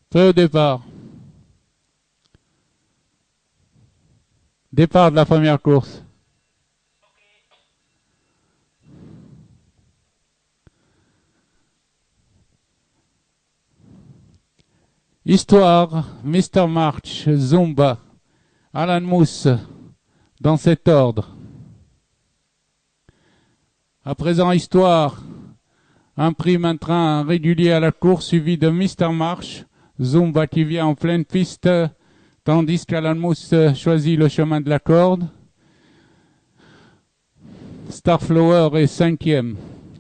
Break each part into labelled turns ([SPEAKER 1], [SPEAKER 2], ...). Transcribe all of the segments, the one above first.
[SPEAKER 1] Prêt au départ. Départ de la première course. Histoire, Mr. March, Zumba, Alan Mousse, dans cet ordre. À présent, Histoire imprime un train régulier à la course suivi de Mr. March, Zumba qui vient en pleine piste, tandis qu'Alan Mousse choisit le chemin de la corde. Starflower est cinquième.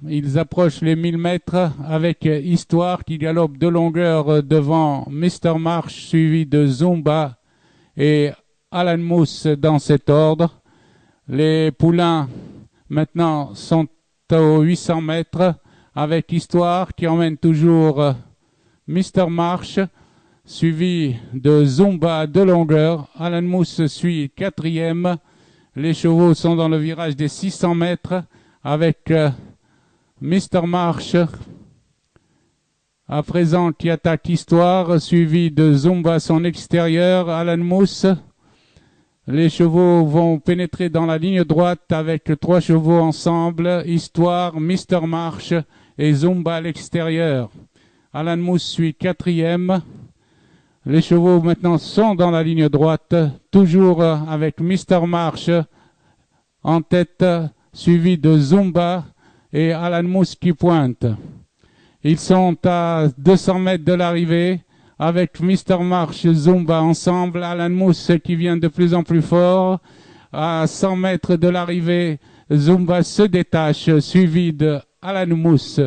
[SPEAKER 1] Ils approchent les 1000 mètres avec Histoire qui galope de longueur devant Mr. March suivi de Zumba et Alan Mousse dans cet ordre. Les poulains maintenant sont aux 800 mètres avec Histoire qui emmène toujours Mr. March suivi de Zumba de longueur. Alan Mousse suit quatrième. Les chevaux sont dans le virage des 600 mètres avec Mr. March à présent qui attaque Histoire, suivi de Zumba son extérieur, Alan Mousse. Les chevaux vont pénétrer dans la ligne droite avec 3 chevaux ensemble, Histoire, Mr. March et Zumba à l'extérieur. Alan Mousse suit quatrième. Les chevaux maintenant sont dans la ligne droite, toujours avec Mr. March en tête, suivi de Zumba et Alan Mousse qui pointe. Ils sont à 200 mètres de l'arrivée avec Mr. March et Zumba ensemble. Alan Mousse qui vient de plus en plus fort. À 100 mètres de l'arrivée, Zumba se détache, suivi de Alan Mousse.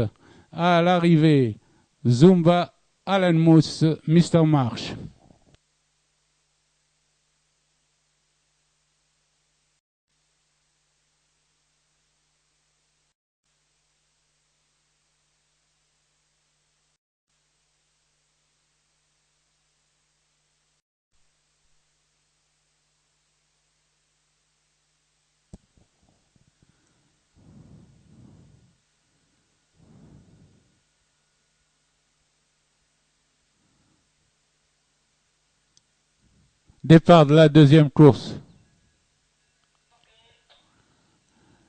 [SPEAKER 1] À l'arrivée, Zumba, Alan Mousse, Mr. March. Départ de la deuxième course.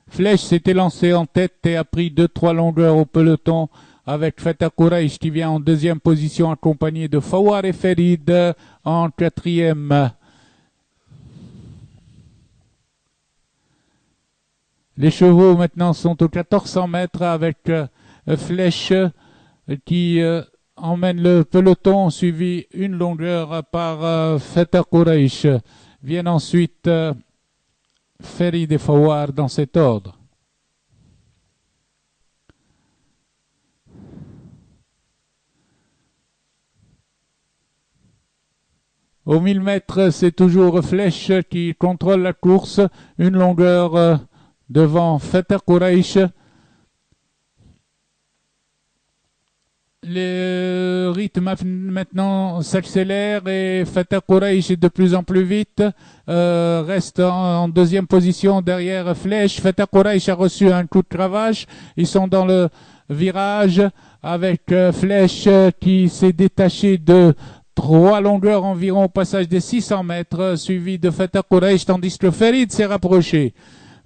[SPEAKER 1] Flèche s'était lancé en tête et a pris 2-3 longueurs au peloton avec Fata Quraish qui vient en deuxième position accompagné de Fawar et Ferid en quatrième. Les chevaux maintenant sont aux 1400 mètres avec Flèche qui emmène le peloton suivi une longueur par Fata Quraish. Viennent ensuite Ferid et Fawar dans cet ordre. Aux 1000 mètres, c'est toujours Flèche qui contrôle la course. Une longueur devant Fata Quraish. Le rythme maintenant s'accélère et Fata Quraish est de plus en plus vite. Reste en deuxième position derrière Flèche. Fata Quraish a reçu un coup de cravache. Ils sont dans le virage avec Flèche qui s'est détaché de 3 longueurs environ au passage des 600 mètres, suivi de Fata Quraish, tandis que Ferid s'est rapproché.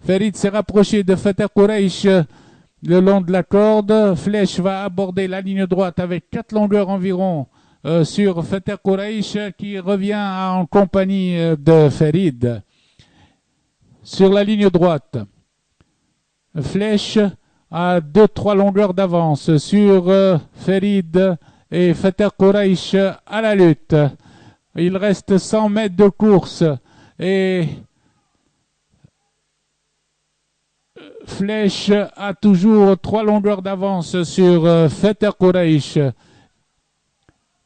[SPEAKER 1] Ferid s'est rapproché de Fata Quraish le long de la corde. Flèche va aborder la ligne droite avec 4 longueurs environ sur Fata Quraish qui revient en compagnie de Ferid. Sur la ligne droite, Flèche a 2-3 longueurs d'avance sur Ferid et Fata Quraish à la lutte. Il reste 100 mètres de course et Flèche a toujours 3 longueurs d'avance sur Fata Quraish.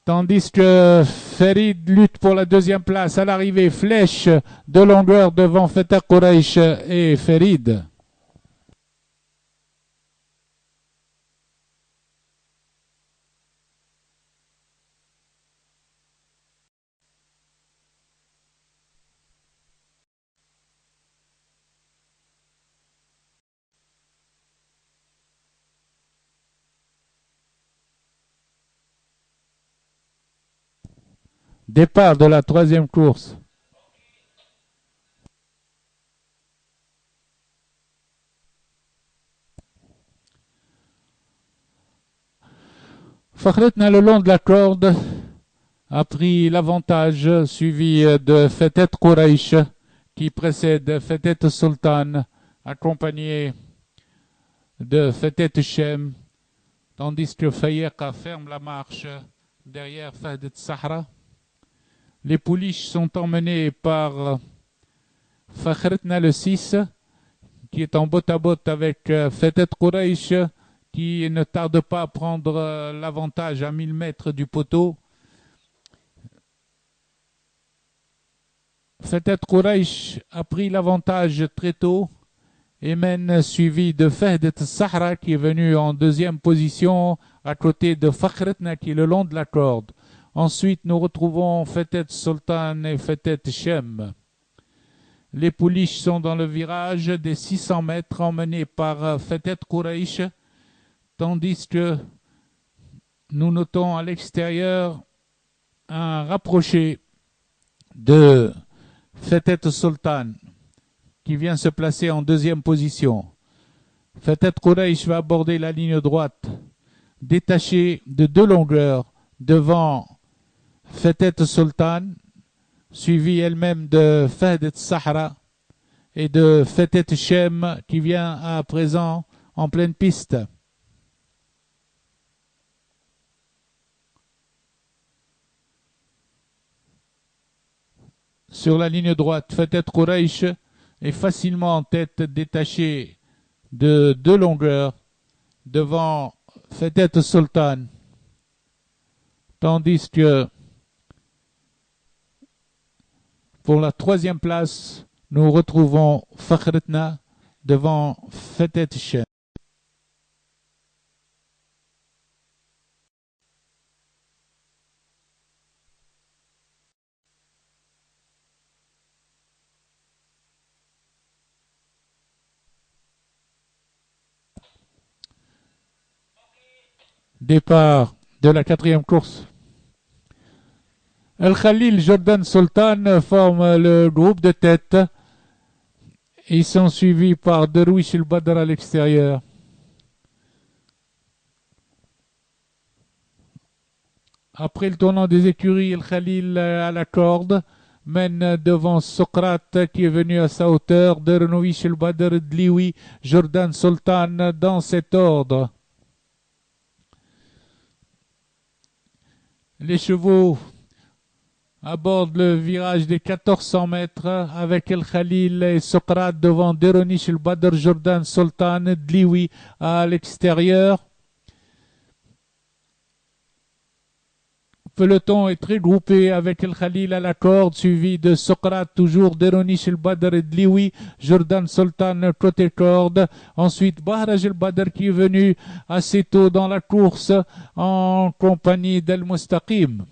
[SPEAKER 1] Tandis que Ferid lutte pour la deuxième place. À l'arrivée, Flèche de longueur devant Fata Quraish et Ferid. Départ de la troisième course. Fakhretna le long de la corde a pris l'avantage, suivi de Fetet Quraish qui précède Fetet Sultan, accompagné de Fetet Shem, tandis que Fayeqa ferme la marche derrière Fahdet Sahra. Les pouliches sont emmenées par Fakhretna le 6, qui est en botte-à-botte avec Fetet Quraish, qui ne tarde pas à prendre l'avantage à 1000 mètres du poteau. Fetet Quraish a pris l'avantage très tôt et mène, suivi de Fahdet Sahra qui est venu en deuxième position à côté de Fakhretna qui est le long de la corde. Ensuite, nous retrouvons Fetet Sultan et Fetet Shem. Les pouliches sont dans le virage des 600 mètres emmenés par Fetet Quraish, tandis que nous notons à l'extérieur un rapproché de Fetet Sultan qui vient se placer en deuxième position. Fetet Quraish va aborder la ligne droite, détachée de 2 longueurs devant Fetet Sultan, suivie elle-même de Fahdet Sahra et de Fetet Shem qui vient à présent en pleine piste. Sur la ligne droite, Fetet Quraish est facilement en tête, détaché de 2 longueurs devant Fetet Sultan, tandis que pour la troisième place, nous retrouvons Fakhretna devant Fetet Shem. Départ de la quatrième course. El Khalil, Jordan Sultan forment le groupe de tête. Ils sont suivis par Derwish El Badr à l'extérieur. Après le tournant des écuries, El Khalil à la corde mène devant Socrate qui est venu à sa hauteur, Derwish El Badr, Dliwi, Jordan Sultan dans cet ordre. Les chevaux abordent le virage des 1400 mètres avec El Khalil et Socrate devant Deronish El Badr, Jordan Sultan, Dliwi à l'extérieur. Le peloton est très groupé avec El Khalil à la corde, suivi de Socrate, toujours Deronish El Badr et Dliwi, Jordan Sultan côté corde. Ensuite, Bahraj El Badr qui est venu assez tôt dans la course en compagnie d'El Mustaqim.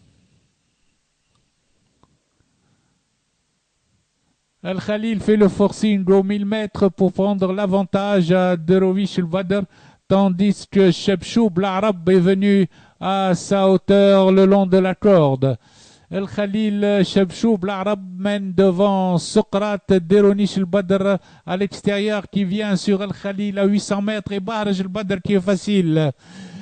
[SPEAKER 1] El Khalil fait le forcing aux 1000 mètres pour prendre l'avantage à Derwish El Badr, tandis que Chebchoub l'Arab est venu à sa hauteur le long de la corde. El Khalil, Chebchoub l'Arab mène devant Socrate, Deronish El Badr à l'extérieur qui vient sur El Khalil à 800 mètres et Bahraj El Badr qui est facile.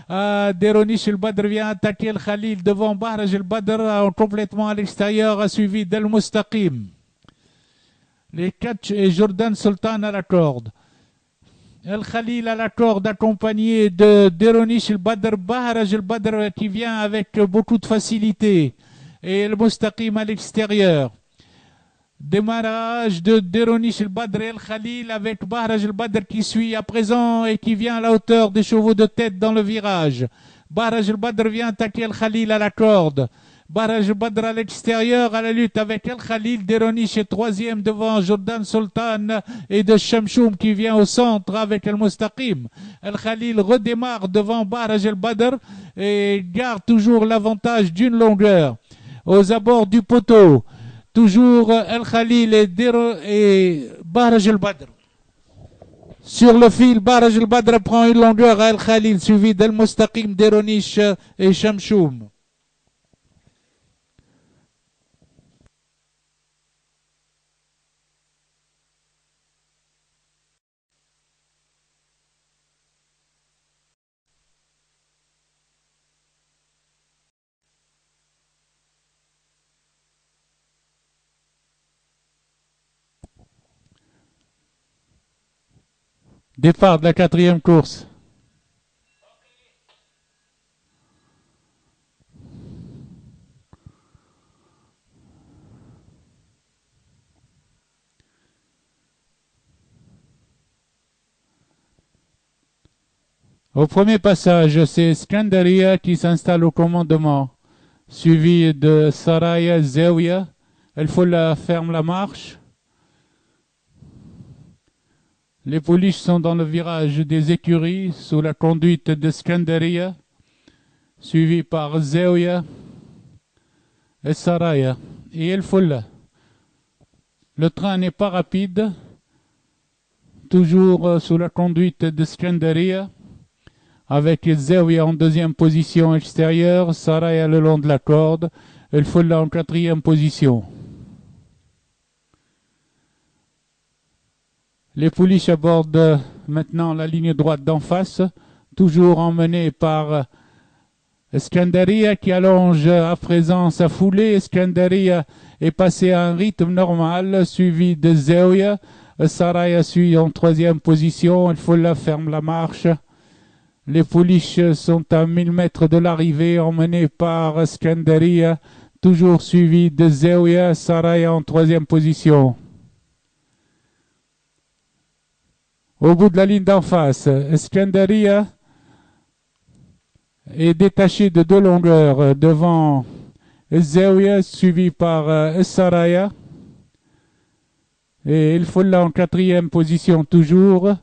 [SPEAKER 1] Deronish El Badr vient attaquer El Khalil devant Bahraj El Badr complètement à l'extérieur, suivi d'El Mustaqim. Les 4 et Jordan Sultan à la corde. El Khalil à la corde accompagné de Deronish El Badr, Bahraj El Badr qui vient avec beaucoup de facilité et El Mustaqim à l'extérieur. Démarrage de Deronish El Badr et El Khalil avec Bahraj El Badr qui suit à présent et qui vient à la hauteur des chevaux de tête dans le virage. Bahraj El Badr vient attaquer El Khalil à la corde. Bahraj El Badr à l'extérieur à la lutte avec El Khalil. Deronish est troisième devant Jordan Sultan et de Shamshoum qui vient au centre avec El Mustaqim. El Khalil redémarre devant Bahraj El Badr et garde toujours l'avantage d'une longueur. Aux abords du poteau, toujours El Khalil et Bahraj El Badr. Sur le fil, Bahraj El Badr prend une longueur à El Khalil, suivi d'El Mustaqim, Deronish et Shamshoum. Départ de la 4e course. Au premier passage, c'est Skandaria qui s'installe au commandement, suivi de Saraya Zewia. El Foula ferme la marche. Les pouliches sont dans le virage des écuries sous la conduite de Skandaria, suivi par Zewia et Saraya et El Foula. Le train n'est pas rapide, toujours sous la conduite de Skandaria, avec Zewia en 2e position extérieure, Saraya le long de la corde, El Foula en 4e position. Les pouliches abordent maintenant la ligne droite d'en face, toujours emmenés par Skandaria qui allonge à présent sa foulée. Skandaria est passé à un rythme normal, suivi de Zewia. Saraya suit en 3e position. El Foula ferme la marche. Les pouliches sont à 1000 mètres de l'arrivée, emmenés par Skandaria, toujours suivi de Zewia. Saraya en 3e position. Au bout de la ligne d'en face, Skandaria est détaché de 2 longueurs devant Zewia, suivi par Saraya. Et El Foula en 4e position toujours.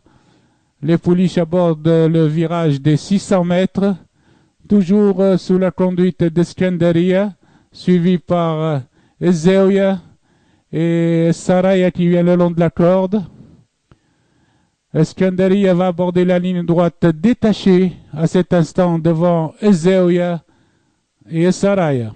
[SPEAKER 1] Les pouliches abordent le virage des 600 mètres, toujours sous la conduite de Skandaria, suivi par Zewia et Saraya qui vient le long de la corde. Skandaria va aborder la ligne droite détachée à cet instant devant Zewia et Saraya.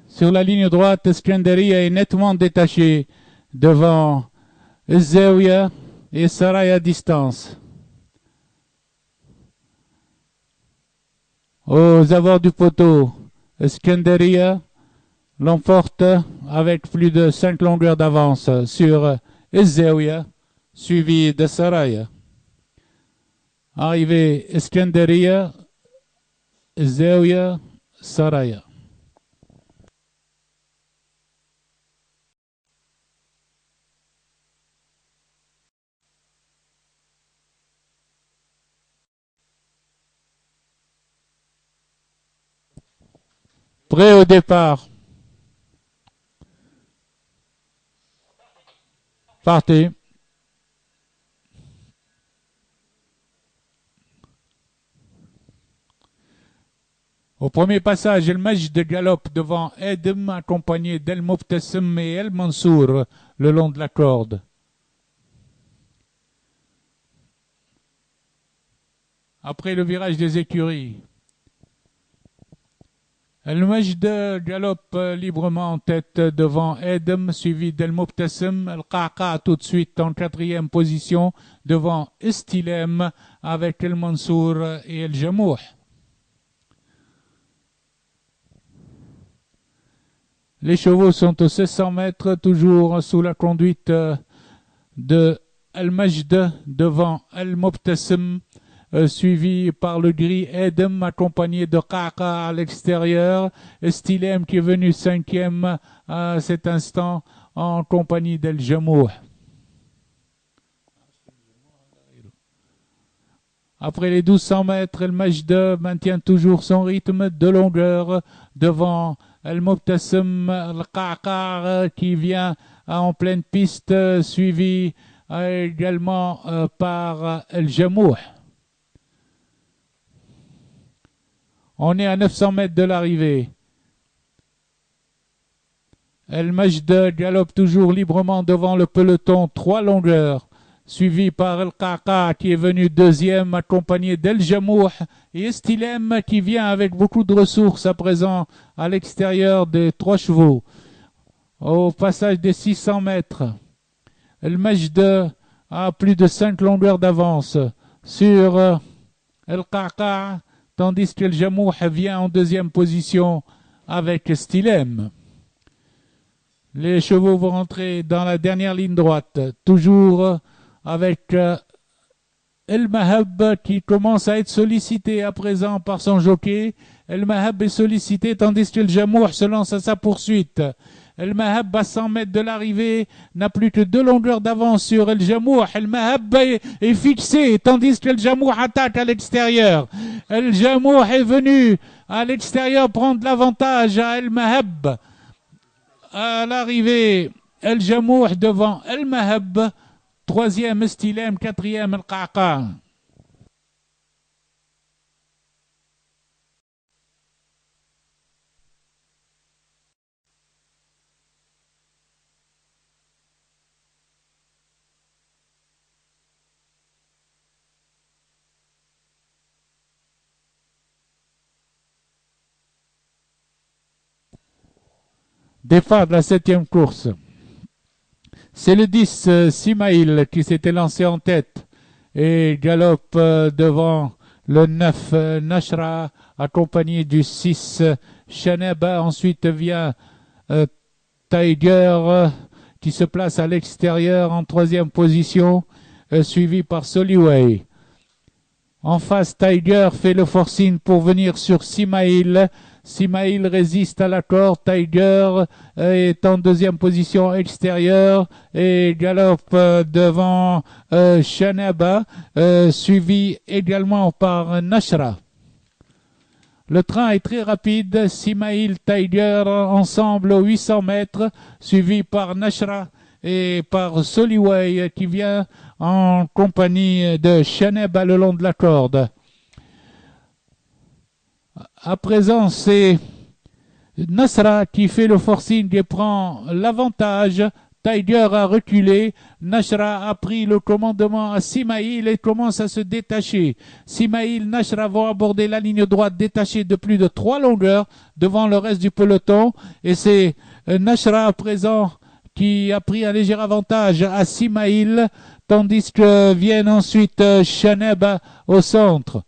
[SPEAKER 1] Sur la ligne droite, Skandaria est nettement détaché devant Zewia et Saraya à distance. Aux abords du poteau, Skandaria l'emporte avec plus de 5 longueurs d'avance sur Zewia, suivi de Saraya. Arrivé Skandaria, Zewia, Saraya. Prêt au départ. Partez. Au premier passage, El Majd galope devant Edem, accompagné d'El Mobtesem et El Mansour le long de la corde. Après le virage des écuries, El Majd galope librement en tête devant Edem, suivi d'El Mobtesem. El Qaqa tout de suite en 4e position devant Estilem avec El Mansour et El Jamouh. Les chevaux sont aux 600 mètres, toujours sous la conduite de El Majd devant El Mobtesem, suivi par le gris Edem, accompagné de Qaqa à l'extérieur. Estilem qui est venu 5e à cet instant en compagnie d'El Jamouh. Après les 1200 mètres, El Majd maintient toujours son rythme de longueur devant El Mobtesem, El Qaqa qui vient en pleine piste, suivi également par El Jamouh. On est à 900 mètres de l'arrivée. El Majd galope toujours librement devant le peloton, 3 longueurs, suivi par El Qaqa qui est venu 2e, accompagné d'El Jamouh et Estilem qui vient avec beaucoup de ressources à présent à l'extérieur des 3 chevaux. Au passage des 600 mètres, El Majd a plus de 5 longueurs d'avance sur El Qaqa, tandis que El Jamouh vient en 2e position avec Estilem. Les chevaux vont rentrer dans la dernière ligne droite, toujours avec El Mahab qui commence à être sollicité à présent par son jockey. El Mahab est sollicité tandis que El Jamour se lance à sa poursuite. El Mahab à 100 mètres de l'arrivée n'a plus que 2 longueurs d'avance sur El Jamour. El Mahab est fixé tandis que El Jamour attaque à l'extérieur. El Jamour est venu à l'extérieur prendre l'avantage à El Mahab. À l'arrivée, El Jamour devant El Mahab. Troisième Stilem, quatrième El Qaqa. Départ de la 7e course. C'est le 10, Simaïl, qui s'était lancé en tête et galope devant le 9, Nashra, accompagné du 6, Shaneba. Ensuite vient Tiger, qui se place à l'extérieur en 3e position, suivi par Soliway. En face, Tiger fait le forcing pour venir sur Simaïl. Simaïl résiste à la corde. Tiger est en 2e position extérieure et galope devant Shanaba, suivi également par Nashra. Le train est très rapide. Simaïl, Tiger ensemble aux 800 mètres, suivi par Nashra et par Soliway qui vient en compagnie de Shanaba le long de la corde. À présent, c'est Nasra qui fait le forcing et prend l'avantage. Tiger a reculé. Nashra a pris le commandement à Simaïl et commence à se détacher. Simaïl, Nashra vont aborder la ligne droite détachée de plus de 3 longueurs devant le reste du peloton. Et c'est Nashra à présent qui a pris un léger avantage à Simaïl, tandis que viennent ensuite Shaneba au centre.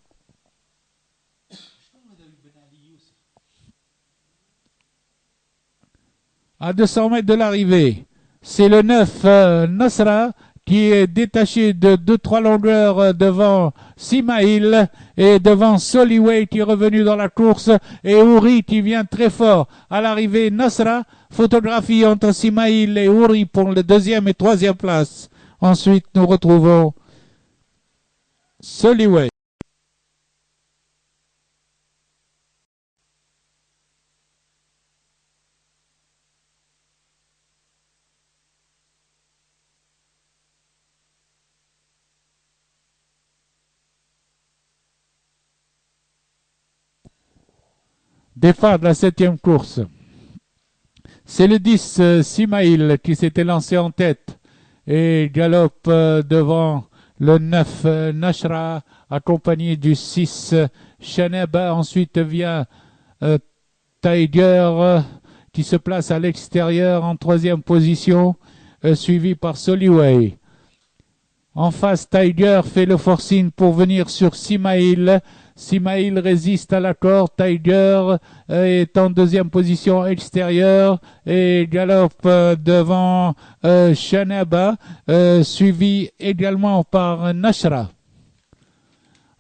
[SPEAKER 1] À 200 mètres de l'arrivée, c'est le 9, Nasra, qui est détaché de 2-3 longueurs devant Simaïl et devant Soliway qui est revenu dans la course et Ouri qui vient très fort. À l'arrivée, Nasra, photographie entre Simaïl et Ouri pour le 2e et 3e place. Ensuite, nous retrouvons Soliway. Départ de la 7e course. C'est le 10, Simaïl, qui s'était lancé en tête et galope devant le 9, Nashra, accompagné du 6, Shaneba. Ensuite vient Tiger, qui se place à l'extérieur en 3e position, suivi par Soliway. En face, Tiger fait le forcing pour venir sur Simaïl. Simaïl résiste à la corde. Tiger est en 2e position extérieure et galope devant Shanaba, suivi également par Nashra.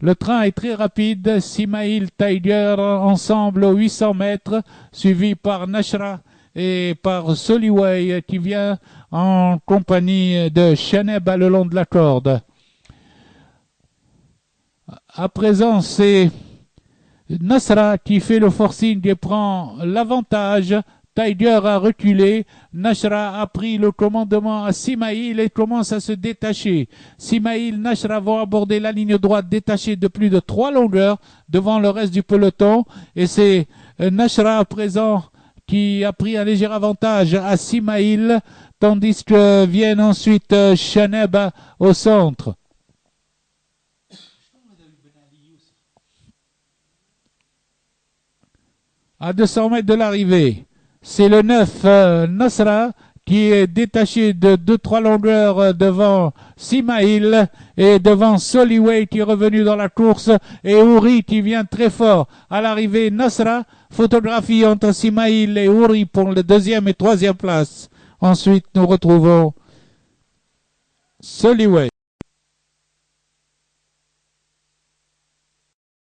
[SPEAKER 1] Le train est très rapide. Simaïl, Tiger ensemble aux 800 mètres, suivi par Nashra et par Soliway qui vient en compagnie de Shaneba le long de la corde. À présent, c'est Nasra qui fait le forcing et prend l'avantage. Tiger a reculé. Nashra a pris le commandement à Simaïl et commence à se détacher. Simaïl, Nashra vont aborder la ligne droite détachée de plus de 3 longueurs devant le reste du peloton. Et c'est Nashra à présent qui a pris un léger avantage à Simaïl, tandis que viennent ensuite Shaneba au centre. À 200 mètres de l'arrivée, c'est le 9, Nasra, qui est détaché de 2-3 longueurs devant Simaïl et devant Soliway qui est revenu dans la course et Ouri qui vient très fort. À l'arrivée, Nasra, photographie entre Simaïl et Ouri pour le 2e et 3e place. Ensuite, nous retrouvons Soliway.